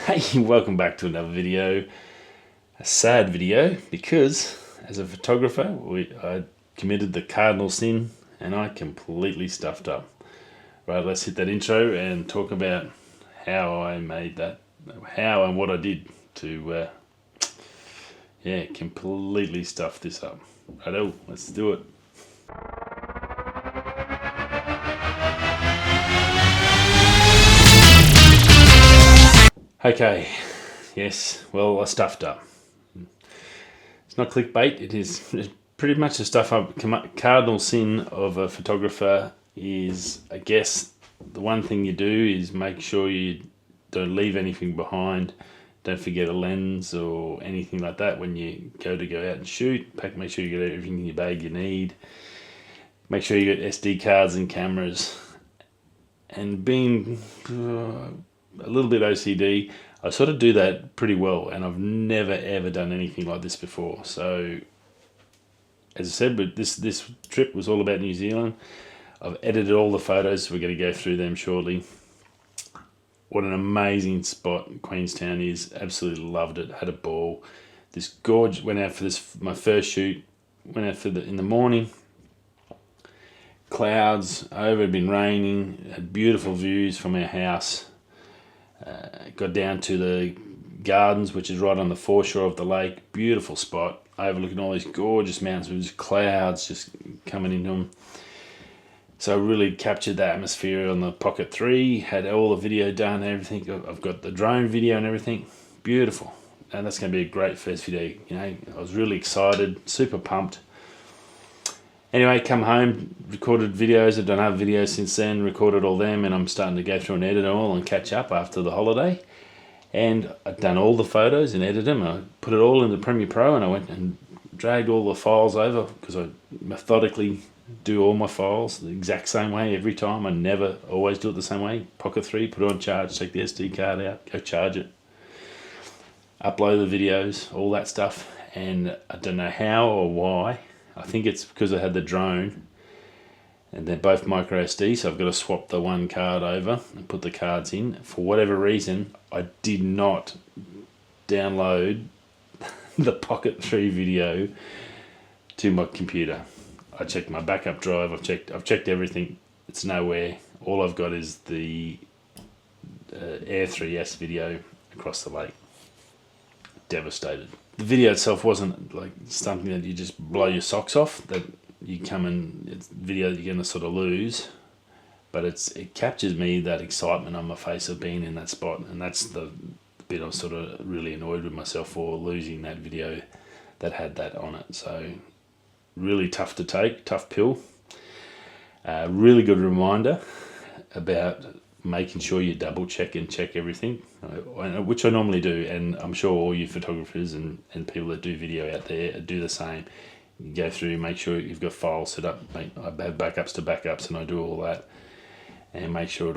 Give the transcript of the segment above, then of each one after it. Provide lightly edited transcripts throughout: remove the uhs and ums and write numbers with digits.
Hey, welcome back to another video. A sad video because as a photographer I committed the cardinal sin and I completely stuffed up. Right, let's hit that intro and talk about how I made that, how and what I did to completely stuff this up. Righto, let's do it. Okay, yes, well, I stuffed up. It's not clickbait, it is pretty much the stuff up. Cardinal sin of a photographer is, I guess, the one thing you do is make sure you don't leave anything behind. Don't forget a lens or anything like that when you go out and shoot. Make sure you get everything in your bag you need. Make sure you get SD cards and cameras. And being a little bit OCD, I sort of do that pretty well, and I've never ever done anything like this before. So, as I said, but this trip was all about New Zealand. I've edited all the photos, so we're going to go through them shortly. What an amazing spot Queenstown is. Absolutely loved it. Had a ball. This gorge. Went out for my first shoot. Went out in the morning. Clouds over. Had been raining. Had beautiful views from our house. Got down to the gardens, which is right on the foreshore of the lake. Beautiful spot. Overlooking all these gorgeous mountains with just clouds just coming into them. So I really captured the atmosphere on the Pocket 3, had all the video done and everything. I've got the drone video and everything. Beautiful. And that's going to be a great first video. You know, I was really excited, super pumped. Anyway, come home, recorded videos. I've done other videos since then, recorded all them, and I'm starting to go through and edit them all and catch up after the holiday. And I've done all the photos and edited them. I put it all into Premiere Pro, and I went and dragged all the files over because I methodically do all my files the exact same way every time. I never always do it the same way. Pocket 3, put it on charge, take the SD card out, go charge it, upload the videos, all that stuff. And I don't know how or why. I think it's because I had the drone and they're both micro SD, so I've got to swap the one card over and put the cards in. For whatever reason, I did not download the Pocket 3 video to my computer. I checked my backup drive, I've checked everything, it's nowhere. All I've got is the Air 3S video across the lake. Devastated. The video itself wasn't like something that you just blow your socks off, that you come and it's video that you're going to sort of lose, but it captures me, that excitement on my face of being in that spot, and that's the bit I was sort of really annoyed with myself for, losing that video that had that on it. So really tough to take, tough pill. Really good reminder about making sure you double check and check everything, which I normally do, and I'm sure all you photographers and people that do video out there do the same. You go through, make sure you've got files set up. I have backups to backups, and I do all that, and make sure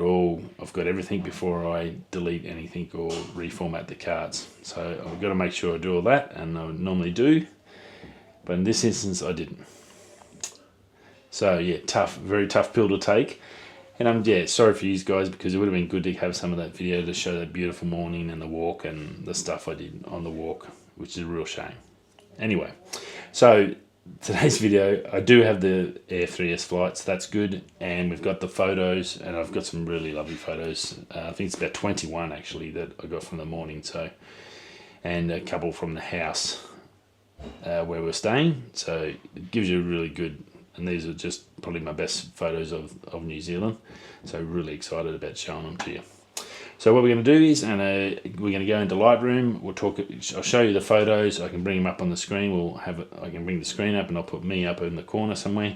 I've got everything before I delete anything or reformat the cards. So I've got to make sure I do all that, and I normally do. But in this instance, I didn't. So yeah, tough, very tough pill to take. And I'm sorry for you guys, because it would have been good to have some of that video to show that beautiful morning and the walk and the stuff I did on the walk, which is a real shame. Anyway, so today's video, I do have the Air 3S flights. That's good, and we've got the photos, and I've got some really lovely photos. I think it's about 21 actually that I got from the morning. So, and a couple from the house where we're staying, so it gives you a really good, and these are just probably my best photos of New Zealand, so really excited about showing them to you. So what we're going to do is, we're going to go into Lightroom. I'll show you the photos. I can bring them up on the screen. I can bring the screen up, and I'll put me up in the corner somewhere,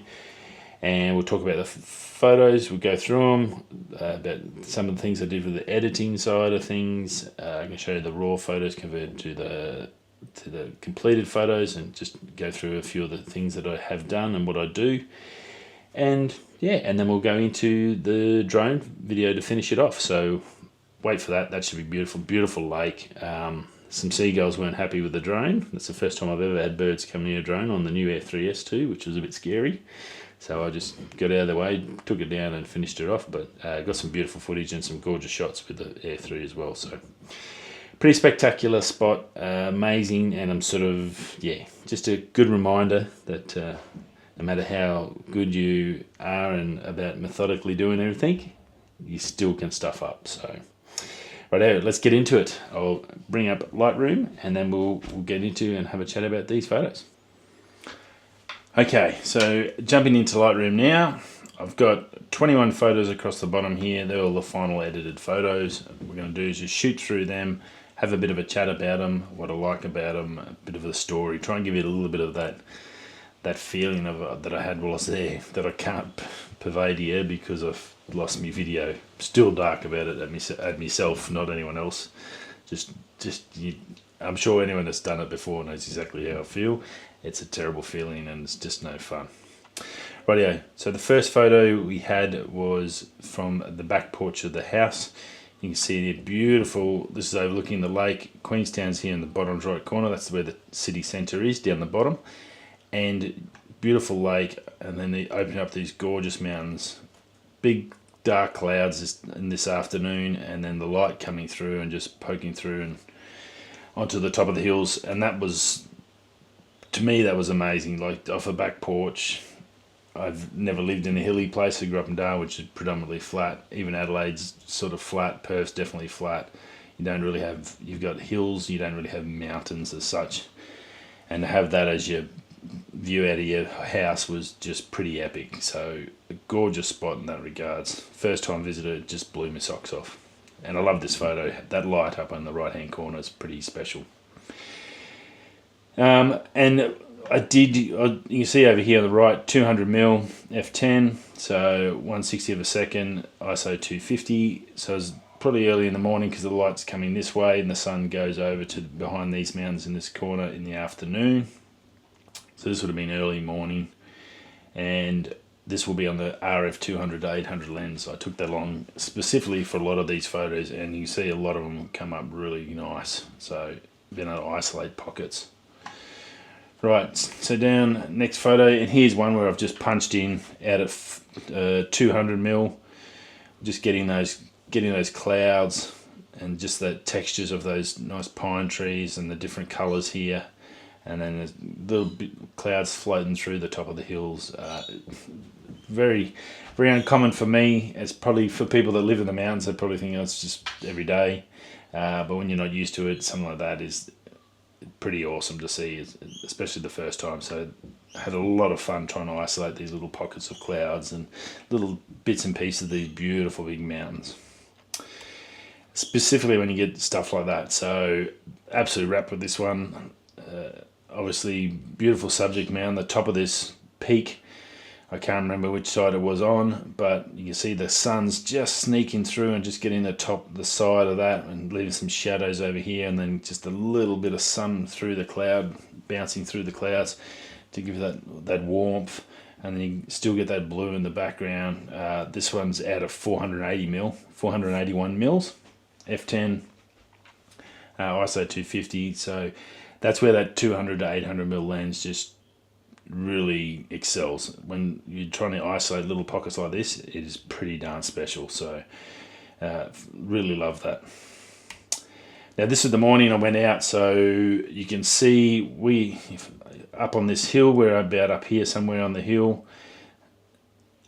and we'll talk about the photos. We'll go through them, about some of the things I did with the editing side of things. I can show you the raw photos converted to the completed photos, and just go through a few of the things that I have done and what I do, and then we'll go into the drone video to finish it off. So wait for that. That should be beautiful. Beautiful lake. Some seagulls weren't happy with the drone. That's the first time I've ever had birds come near a drone on the new Air 3S too, which was a bit scary. So I just got out of the way, took it down and finished it off, but got some beautiful footage and some gorgeous shots with the Air 3 as well. So pretty spectacular spot, amazing, and I'm sort of, yeah, just a good reminder that no matter how good you are and about methodically doing everything, you still can stuff up. So, righto, let's get into it. I'll bring up Lightroom and then we'll get into and have a chat about these photos. Okay, so jumping into Lightroom now. I've got 21 photos across the bottom here. They're all the final edited photos. What we're going to do is just shoot through them, have a bit of a chat about them, what I like about them, a bit of a story, try and give you a little bit of that feeling of that I had while I was there, that I can't pervade here because I've lost my video. Still dark about it at myself, not anyone else. I'm sure anyone that's done it before knows exactly how I feel. It's a terrible feeling and it's just no fun. Rightio, so the first photo we had was from the back porch of the house. You can see the beautiful, this is overlooking the lake. Queenstown's here in the bottom right corner. That's where the city centre is, down the bottom. And beautiful lake, and then they open up these gorgeous mountains. Big dark clouds in this afternoon, and then the light coming through and just poking through and onto the top of the hills. And that was, to me, that was amazing. Like off a back porch. I've never lived in a hilly place. I grew up in Darwin, which is predominantly flat. Even Adelaide's sort of flat. Perth's definitely flat. You don't really have, you've got hills, you don't really have mountains as such. And to have that as your view out of your house was just pretty epic. So a gorgeous spot in that regards. First time visitor, it just blew my socks off. And I love this photo. That light up on the right hand corner is pretty special. And you can see over here on the right, 200mm f10, so 1/60 of a second, ISO 250. So it's probably early in the morning because the light's coming this way and the sun goes over to behind these mountains in this corner in the afternoon. So this would have been early morning, and this will be on the RF 200-800 lens. I took that along specifically for a lot of these photos, and you see a lot of them come up really nice. So being able to isolate pockets. Right, so down next photo, and here's one where I've just punched in out of 200mm, just getting those clouds and just the textures of those nice pine trees and the different colours here, and then there's little clouds floating through the top of the hills. Very, very uncommon for me. It's probably for people that live in the mountains. They probably think it's just every day, but when you're not used to it, something like that is pretty awesome to see, especially the first time. So I had a lot of fun trying to isolate these little pockets of clouds and little bits and pieces of these beautiful big mountains, specifically when you get stuff like that. So absolutely wrapped with this one. Obviously beautiful subject mountain, the top of this peak. I can't remember which side it was on, but you can see the sun's just sneaking through and just getting the side of that and leaving some shadows over here, and then just a little bit of sun through the cloud, bouncing through the clouds to give that warmth, and then you still get that blue in the background. This one's out of 481 mils, f10, ISO 250, so that's where that 200-800mm lens just really excels. When you're trying to isolate little pockets like this, it is pretty darn special. So really love that. Now this is the morning I went out, so you can see up on this hill, we're about up here somewhere on the hill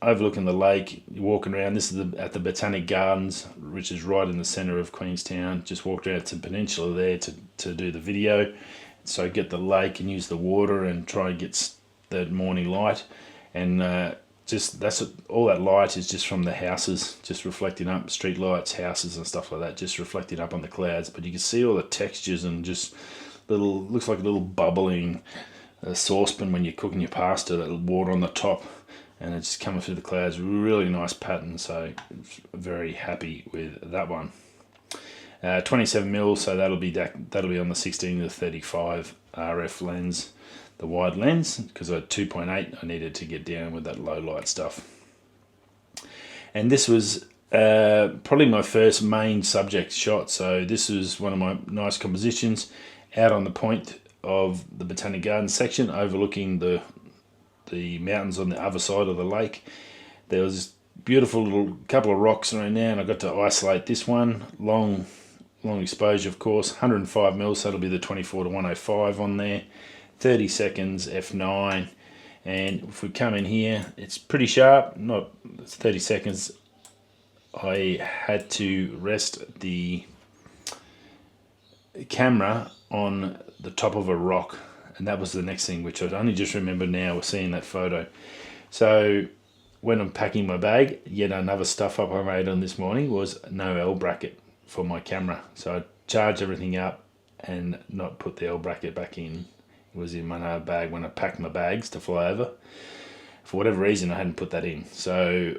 overlooking the lake. You're walking around. This is at the Botanic Gardens, which is right in the centre of Queenstown. Just walked around to the peninsula there to do the video, so get the lake and use the water and try and get the morning light, and all that light is just from the houses, just reflecting up, street lights, houses and stuff like that, just reflecting up on the clouds. But you can see all the textures and just looks like a little bubbling saucepan when you're cooking your pasta, that water on the top, and it's just coming through the clouds. Really nice pattern, so very happy with that one. 27mm, so that'll be on the 16-35 RF lens, the wide lens, because I had 2.8. I needed to get down with that low light stuff. And this was probably my first main subject shot. So this was one of my nice compositions out on the point of the Botanic Garden section, overlooking the mountains on the other side of the lake. There was this beautiful little couple of rocks around there, and I got to isolate this one, long long exposure, of course, 105 mils, so that'll be the 24 to 105 on there, 30 seconds, f9, and if we come in here, it's pretty sharp, not 30 seconds. I had to rest the camera on the top of a rock, and that was the next thing, which I only just remember now seeing that photo. So when I'm packing my bag, yet another stuff up I made on this morning was no L bracket for my camera. So I charged everything up and not put the L bracket back in. It was in my bag when I packed my bags to fly over. For whatever reason, I hadn't put that in. So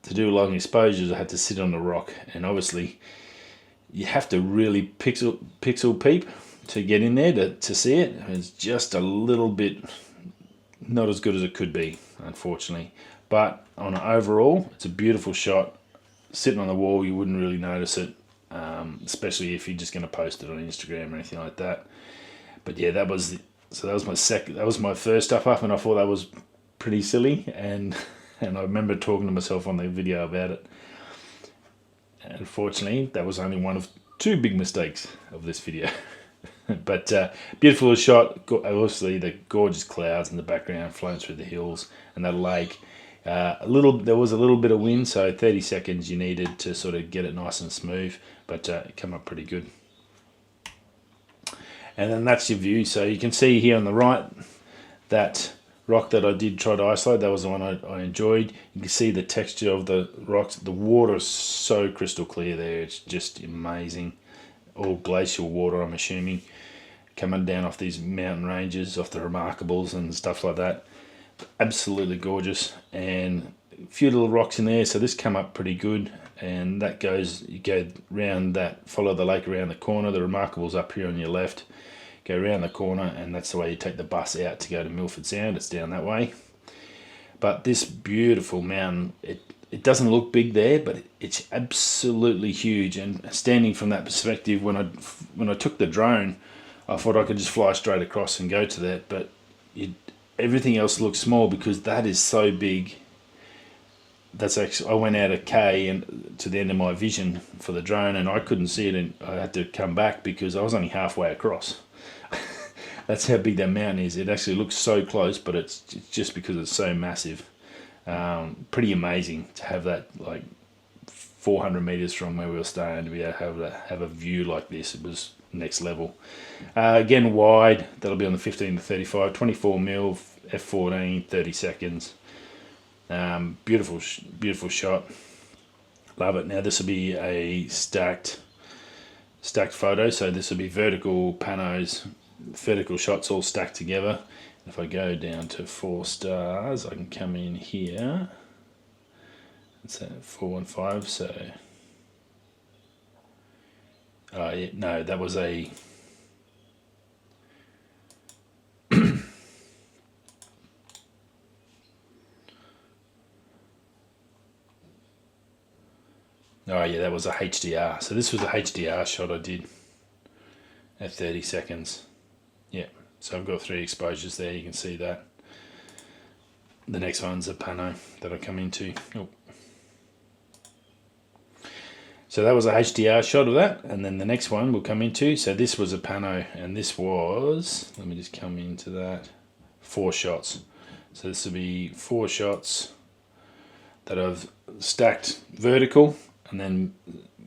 to do long exposures, I had to sit on the rock, and obviously you have to really pixel peep to get in there to see it. It's just a little bit not as good as it could be, unfortunately. But on an overall, it's a beautiful shot. Sitting on the wall, you wouldn't really notice it, especially if you're just going to post it on Instagram or anything like that. But yeah, that was my first stuff up, and I thought that was pretty silly, and I remember talking to myself on the video about it. And unfortunately, that was only one of two big mistakes of this video. But beautiful shot. Obviously, the gorgeous clouds in the background flowing through the hills and that lake. There was a little bit of wind, so 30 seconds you needed to sort of get it nice and smooth, but it came up pretty good. And then that's your view. So you can see here on the right that rock that I did try to isolate. That was the one I enjoyed. You can see the texture of the rocks. The water is so crystal clear there. It's just amazing. All glacial water, I'm assuming, coming down off these mountain ranges, off the Remarkables and stuff like that. Absolutely gorgeous, and a few little rocks in there. So this come up pretty good, and that goes, you go round that, follow the lake around the corner. The Remarkables up here on your left. Go around the corner, and that's the way you take the bus out to go to Milford Sound. It's down that way. But this beautiful mountain, it doesn't look big there, but it's absolutely huge. And standing from that perspective, when I took the drone, I thought I could just fly straight across and go to that. But everything else looks small because that is so big. That's actually, I went out a K and to the end of my vision for the drone, and I couldn't see it, and I had to come back because I was only halfway across. That's how big that mountain is. It actually looks so close, but it's just because it's so massive. Pretty amazing to have that, like 400 meters from where we were staying, to be able to have a view like this. It was next level. Again, wide. That'll be on the 15 to 35, 24 mil, f14, 30 seconds. Beautiful shot. Love it. Now this will be a stacked photo. So this will be vertical panos, vertical shots all stacked together. If I go down to 4 stars, I can come in here. It's at 415. So, yeah, no, that was a. Oh yeah, that was a HDR. So this was a HDR shot I did at 30 seconds. Yeah, so I've got 3 exposures there, you can see that. The next one's a pano that I come into. Oh. So that was a HDR shot of that, and then the next one we'll come into. So this was a pano, and this was, let me just come into that, 4 shots. So this will be 4 shots that I've stacked vertical and then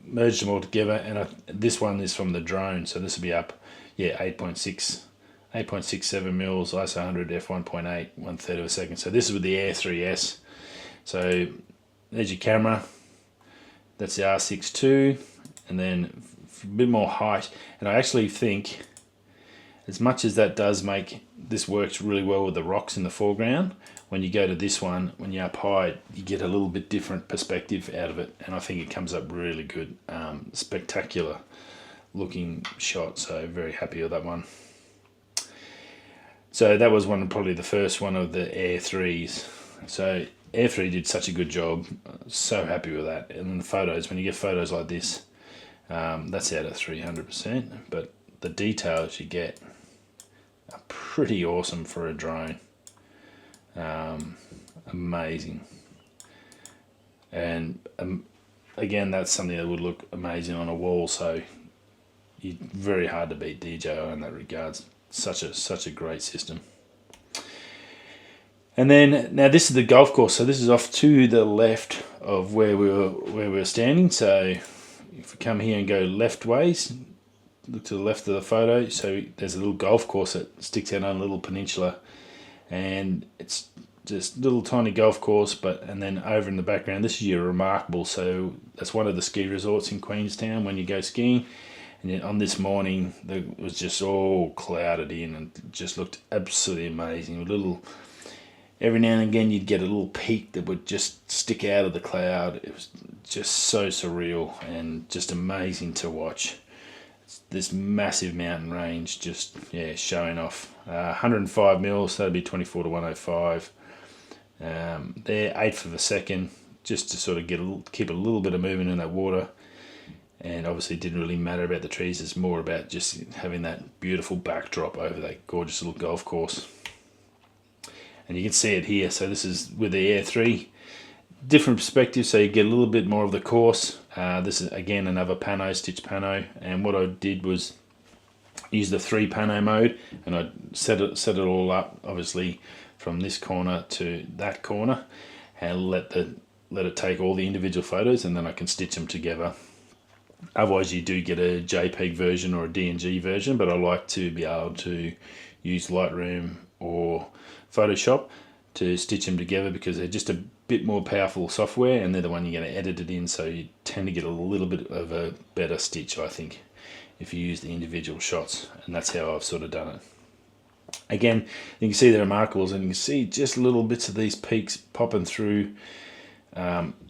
merged them all together, and this one is from the drone, so this will be up, yeah, 8.67 mils, ISO 100, f1.8, 1/3 of a second. So this is with the Air 3S. So there's your camera. That's the R6 II, and then a bit more height. And I actually think, as much as that does make, this works really well with the rocks in the foreground, when you go to this one, when you're up high, you get a little bit different perspective out of it, and I think it comes up really good. Spectacular looking shot, so very happy with that one. So that was probably the first one of the Air 3s. So Air 3 did such a good job, so happy with that. And then the photos, when you get photos like this, that's out of 300%, but the details you get are pretty awesome for a drone. Amazing. And again, that's something that would look amazing on a wall, so very hard to beat DJI in that regards. Such a great system. And then now this is the golf course, so this is off to the left of where we were standing. So if we come here and go left ways, look to the left of the photo. So there's a little golf course that sticks out on a little peninsula, and it's just a little tiny golf course. And then over in the background, this is your Remarkable. So that's one of the ski resorts in Queenstown when you go skiing. And then on this morning, it was just all clouded in and just looked absolutely amazing. Every now and again, you'd get a little peak that would just stick out of the cloud. It was just so surreal and just amazing to watch. This massive mountain range just, showing off. 105 mils, so that'd be 24 to 105. They're 1/8 of a second, just to sort of keep a little bit of movement in that water. And obviously it didn't really matter about the trees. It's more about just having that beautiful backdrop over that gorgeous little golf course. And you can see it here. So this is with the Air 3. Different perspective, so you get a little bit more of the course. This is, again, another pano, stitch pano. And what I did was use the 3 pano mode. And I set it all up, obviously, from this corner to that corner. And let it take all the individual photos, and then I can stitch them together. Otherwise you do get a JPEG version or a DNG version, but I like to be able to use Lightroom or Photoshop to stitch them together because they're just a bit more powerful software, and they're the one you're going to edit it in, so you tend to get a little bit of a better stitch, I think, if you use the individual shots, and that's how I've sort of done it. Again, you can see the Remarkables, and you can see just little bits of these peaks popping through.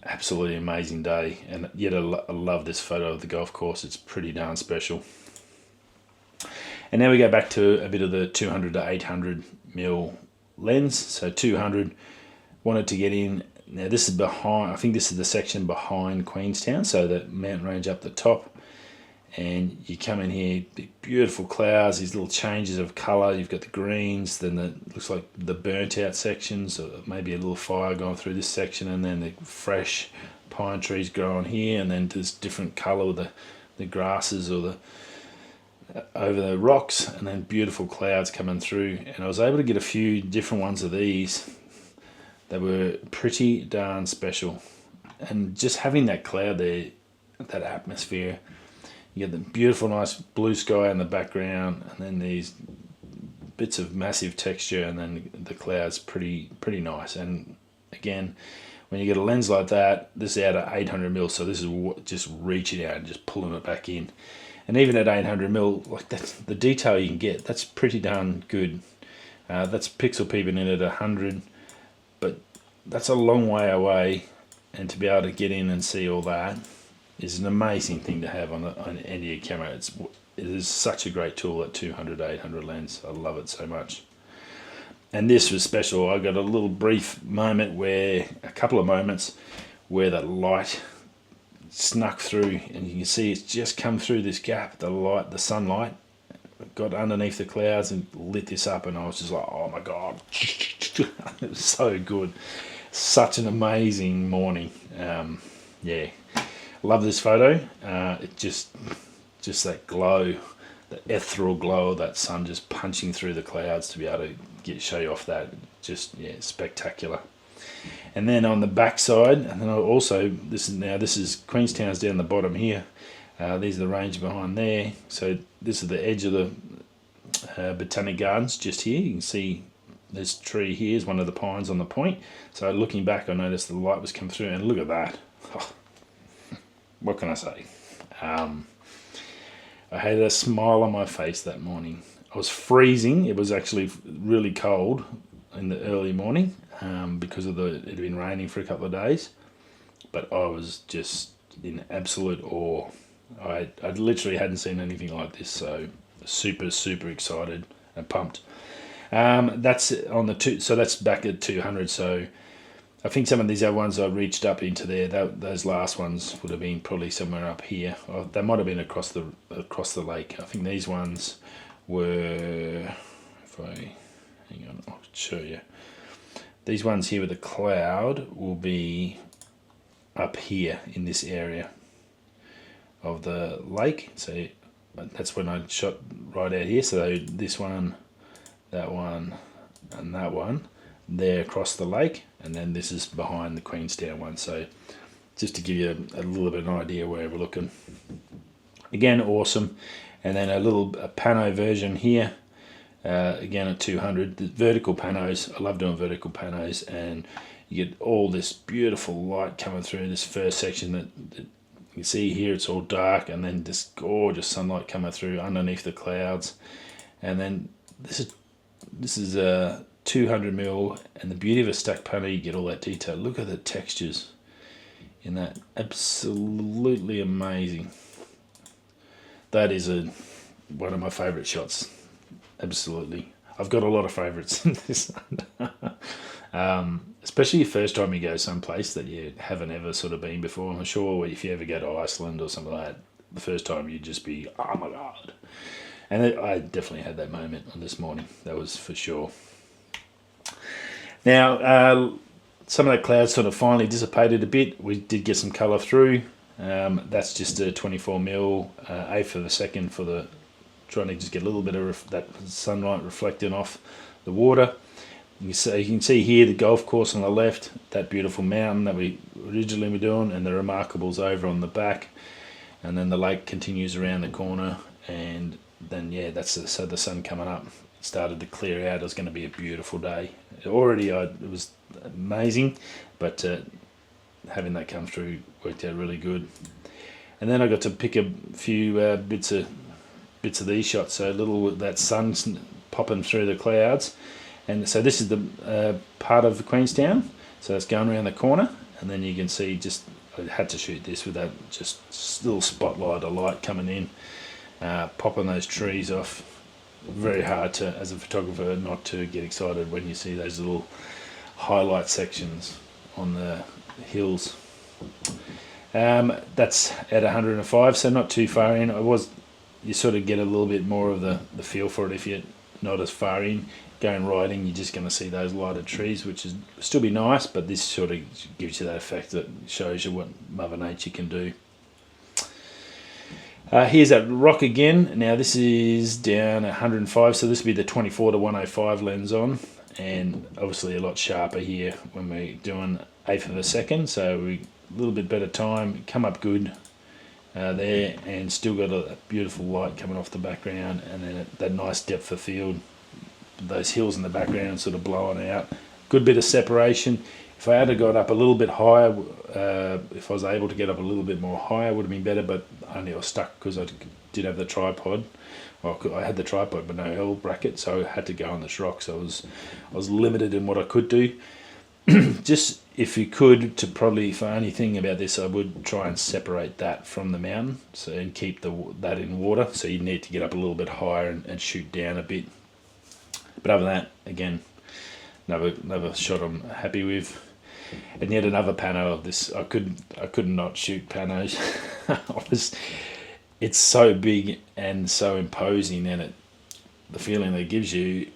Absolutely amazing day, and yet I love this photo of the golf course. It's pretty darn special. And now we go back to a bit of the 200 to 800 mil lens. So 200, wanted to get in. Now this is behind, I think this is the section behind Queenstown, so the mountain range up the top. And you come in here, beautiful clouds, these little changes of colour. You've got the greens, then looks like the burnt out sections, or maybe a little fire going through this section, and then the fresh pine trees growing here, and then this different colour with the grasses or over the rocks, and then beautiful clouds coming through. And I was able to get a few different ones of these that were pretty darn special. And just having that cloud there, that atmosphere, you get the beautiful, nice blue sky in the background, and then these bits of massive texture, and then the clouds pretty nice. And again, when you get a lens like that, this is out at 800 mil, so this is just reaching out and just pulling it back in. And even at 800 mil, like that's the detail you can get. That's pretty darn good. That's pixel peeping in at 100, but that's a long way away, and to be able to get in and see all that is an amazing thing to have on an end of your camera. It is such a great tool, that 200 to 800 lens. I love it so much. And this was special. I got a little brief moment a couple of moments where that light snuck through, and you can see it's just come through this gap. The sunlight got underneath the clouds and lit this up, and I was just like, oh my God. It was so good. Such an amazing morning. Yeah. Love this photo. It just that glow, the ethereal glow of that sun just punching through the clouds to be able to show you off that. Just, spectacular. And then on the back side, and then also this is Queenstown's down the bottom here. These are the range behind there. So this is the edge of the Botanic Gardens just here. You can see this tree here is one of the pines on the point. So looking back, I noticed the light was coming through, and look at that. Oh, what can I say? I had a smile on my face that morning. I was freezing. It was actually really cold in the early morning because it had been raining for a couple of days. But I was just in absolute awe. I literally hadn't seen anything like this, so super excited and pumped. That's on the two. So that's back at 200. So I think some of these other ones I reached up into there. Those last ones would have been probably somewhere up here. They might have been across the lake. I think these ones were. Hang on, I'll show you. These ones here with the cloud will be up here in this area of the lake. So that's when I shot right out here. So this one, that one, and that one, there across the lake, and then this is behind the Queenstown one. So just to give you a little bit of an idea where we're looking. Again, awesome. And then a pano version here, again at 200. The vertical panos, I love doing vertical panos, and you get all this beautiful light coming through this first section that you see here. It's all dark, and then this gorgeous sunlight coming through underneath the clouds. And then this is a 200 mil, and the beauty of a stacked pano, you get all that detail. Look at the textures in that, absolutely amazing. That is one of my favourite shots, absolutely. I've got a lot of favourites in this. Especially the first time you go someplace that you haven't ever sort of been before. I'm sure if you ever go to Iceland or something like that, the first time you'd just be, oh my God. And I definitely had that moment on this morning, that was for sure. Now, some of that cloud sort of finally dissipated a bit. We did get some colour through. That's just a 24 mil, eighth of a second for trying to just get a little bit of that sunlight reflecting off the water. You can see here the golf course on the left, that beautiful mountain that we originally were doing, and the Remarkables over on the back, and then the lake continues around the corner, and then so the sun coming up. It started to clear out. It was going to be a beautiful day. It was amazing, but having that come through worked out really good. And then I got to pick a few bits of these shots. So that sun's popping through the clouds. And so this is the part of Queenstown. So it's going around the corner, and then you can see I had to shoot this with that just little spotlight of light coming in, popping those trees off. Very hard to, as a photographer, not to get excited when you see those little highlight sections on the hills. That's at 105, so not too far in. You sort of get a little bit more of the feel for it if you're not as far in. Going riding, you're just going to see those lighted trees, which is still be nice, but this sort of gives you that effect that shows you what Mother Nature can do. Here's that rock again. Now this is down at 105, so this will be the 24 to 105 lens on, and obviously a lot sharper here when we're doing eighth of a second, so we a little bit better time, come up good there, and still got a beautiful light coming off the background, and then that nice depth of field, those hills in the background sort of blowing out. Good bit of separation. If I had got up a little bit higher, if I was able to get up a little bit more higher, would have been better, but only I was stuck because I did have the tripod. Well, I had the tripod but no L bracket, so I had to go on this rock, so I was limited in what I could do. Just if you could, to probably, for only thing about this, I would try and separate that from the mountain, and keep that in water, so you need to get up a little bit higher and shoot down a bit. But other than that, again, another shot I'm happy with. And yet another pano of this. I could not shoot panos. It's so big and so imposing, and the feeling that it gives you.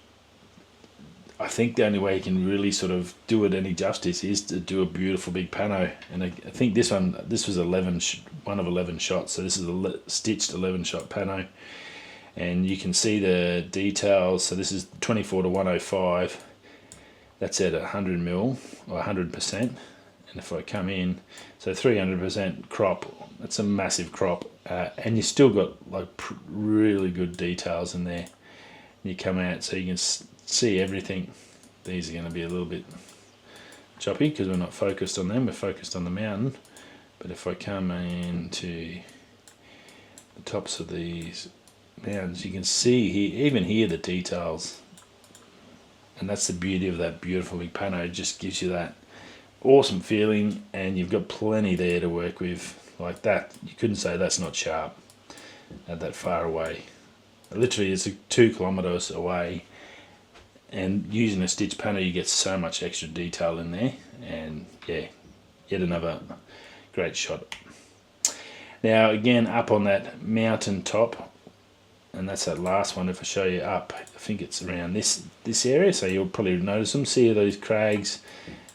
I think the only way you can really sort of do it any justice is to do a beautiful big pano. And I think this was 1 of 11 shots. So this is a stitched 11 shot pano. And you can see the details. So this is 24 to 105. That's at 100 mil or 100%. And if I come in, so 300% crop, that's a massive crop. And you still got really good details in there. And you come out so you can see everything. These are going to be a little bit choppy because we're not focused on them, we're focused on the mountain. But if I come into the tops of these mountains, you can see here, even here, the details. And that's the beauty of that beautiful big pano. It just gives you that awesome feeling, and you've got plenty there to work with. Like that, you couldn't say that's not sharp at that far away. Literally, it's 2 kilometres away, and using a stitch pano, you get so much extra detail in there. And yeah, yet another great shot. Now again, up on that mountain top, and that's that last one. If I show you up, I think it's around this area, so you'll probably notice them. See those crags,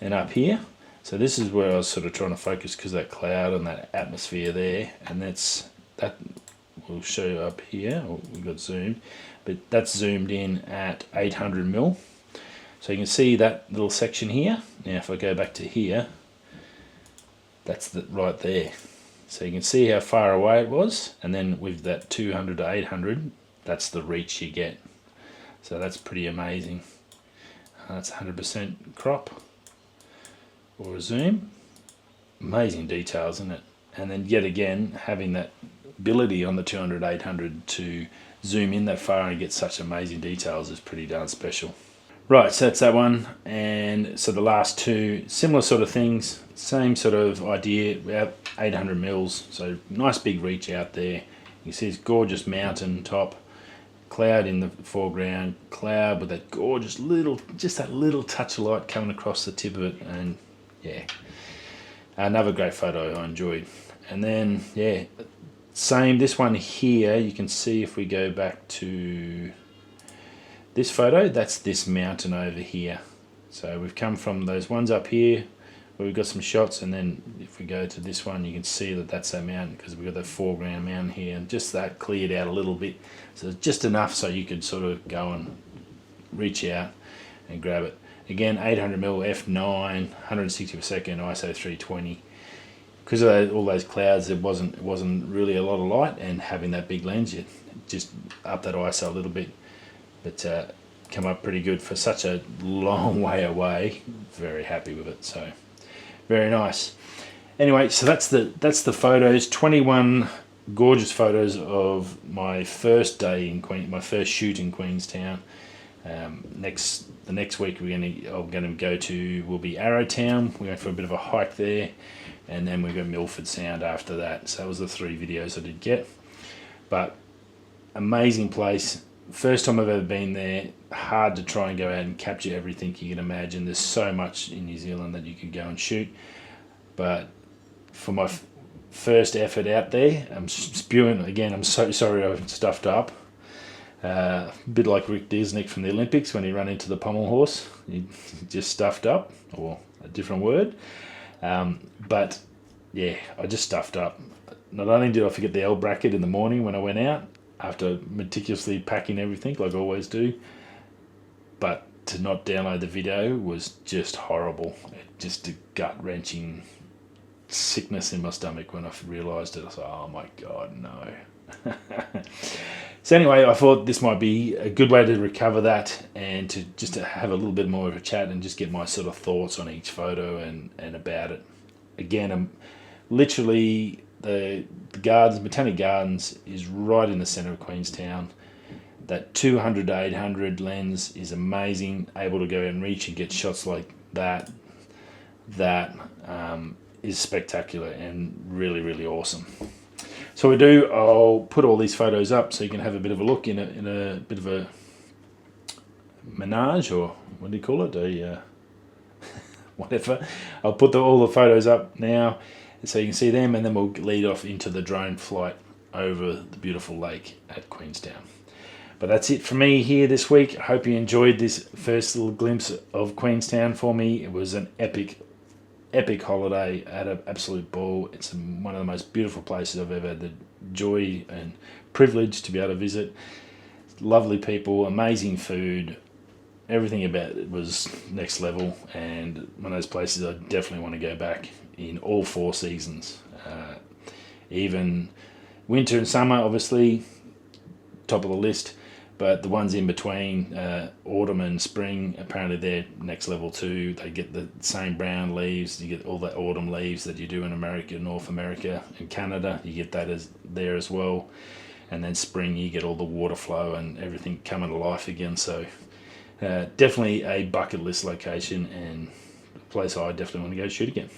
and up here. So this is where I was sort of trying to focus because that cloud and that atmosphere there, and that will show up here. Oh, we've got zoomed, but that's zoomed in at 800mm. So you can see that little section here. Now if I go back to here, that's right there. So you can see how far away it was, and then with that 200 to 800, that's the reach you get. So that's pretty amazing. That's 100% crop or a zoom. Amazing details, isn't it? And then yet again, having that ability on the 200 800 to zoom in that far and get such amazing details is pretty darn special. Right, so that's that one. And so the last two, similar sort of things, same sort of idea, about 800 mils. So nice big reach out there. You see this gorgeous mountain top, cloud in the foreground, cloud with that gorgeous little, just that little touch of light coming across the tip of it. And yeah, another great photo I enjoyed. And then, yeah, same, this one here, you can see if we go back to this photo, that's this mountain over here. So we've come from those ones up here where we've got some shots, and then if we go to this one, you can see that that's that mountain because we've got that foreground mountain here, and just that cleared out a little bit. So just enough so you could sort of go and reach out and grab it. Again, 800mm f9, 160 per second, ISO 320. Because of all those clouds, it wasn't really a lot of light, and having that big lens, you just up that ISO a little bit. But come up pretty good for such a long way away. Very happy with it. So very nice. Anyway, so that's the photos. 21 gorgeous photos of my first day in my first shoot in Queenstown. The next week I'm going to go to will be Arrowtown. We're going for a bit of a hike there, and then we go Milford Sound after that. So that was the 3 videos I did get. But amazing place. First time I've ever been there. Hard to try and go out and capture everything you can imagine. There's so much in New Zealand that you could go and shoot. But for my first effort out there, I'm spewing again. I'm so sorry I've stuffed up. A bit like Rick Disnick from the Olympics when he ran into the pommel horse. He just stuffed up, or a different word. But yeah, I just stuffed up. Not only did I forget the L bracket in the morning when I went out, after meticulously packing everything like I always do, but to not download the video was just horrible. Just a gut-wrenching sickness in my stomach when I realised it. I was like, oh my God, no. So anyway, I thought this might be a good way to recover that, and to have a little bit more of a chat and just get my sort of thoughts on each photo and about it. Again, I'm literally... The gardens, Botanic Gardens, is right in the centre of Queenstown. That 200 to 800 lens is amazing, able to go and reach and get shots like that. That is spectacular and really, really awesome. So I'll put all these photos up so you can have a bit of a look in a bit of a menage, or what do you call it? Whatever. I'll put all the photos up now, so you can see them, and then we'll lead off into the drone flight over the beautiful lake at Queenstown. But that's it for me here this week. I hope you enjoyed this first little glimpse of Queenstown for me. It was an epic holiday. I had an absolute ball. It's one of the most beautiful places I've ever had the joy and privilege to be able to visit. Lovely people, amazing food. Everything about it was next level, and one of those places I definitely want to go back in all 4 seasons. Even winter and summer, obviously, top of the list, but the ones in between, autumn and spring, apparently they're next level too. They get the same brown leaves. You get all the autumn leaves that you do in America, North America and Canada. You get that there as well. And then spring, you get all the water flow and everything coming to life again. So definitely a bucket list location, and a place I definitely want to go shoot again.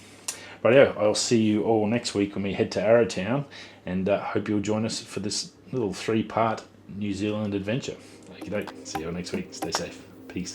Rightio, I'll see you all next week when we head to Arrowtown, and hope you'll join us for this little 3-part New Zealand adventure. Okay, see you all next week. Stay safe. Peace.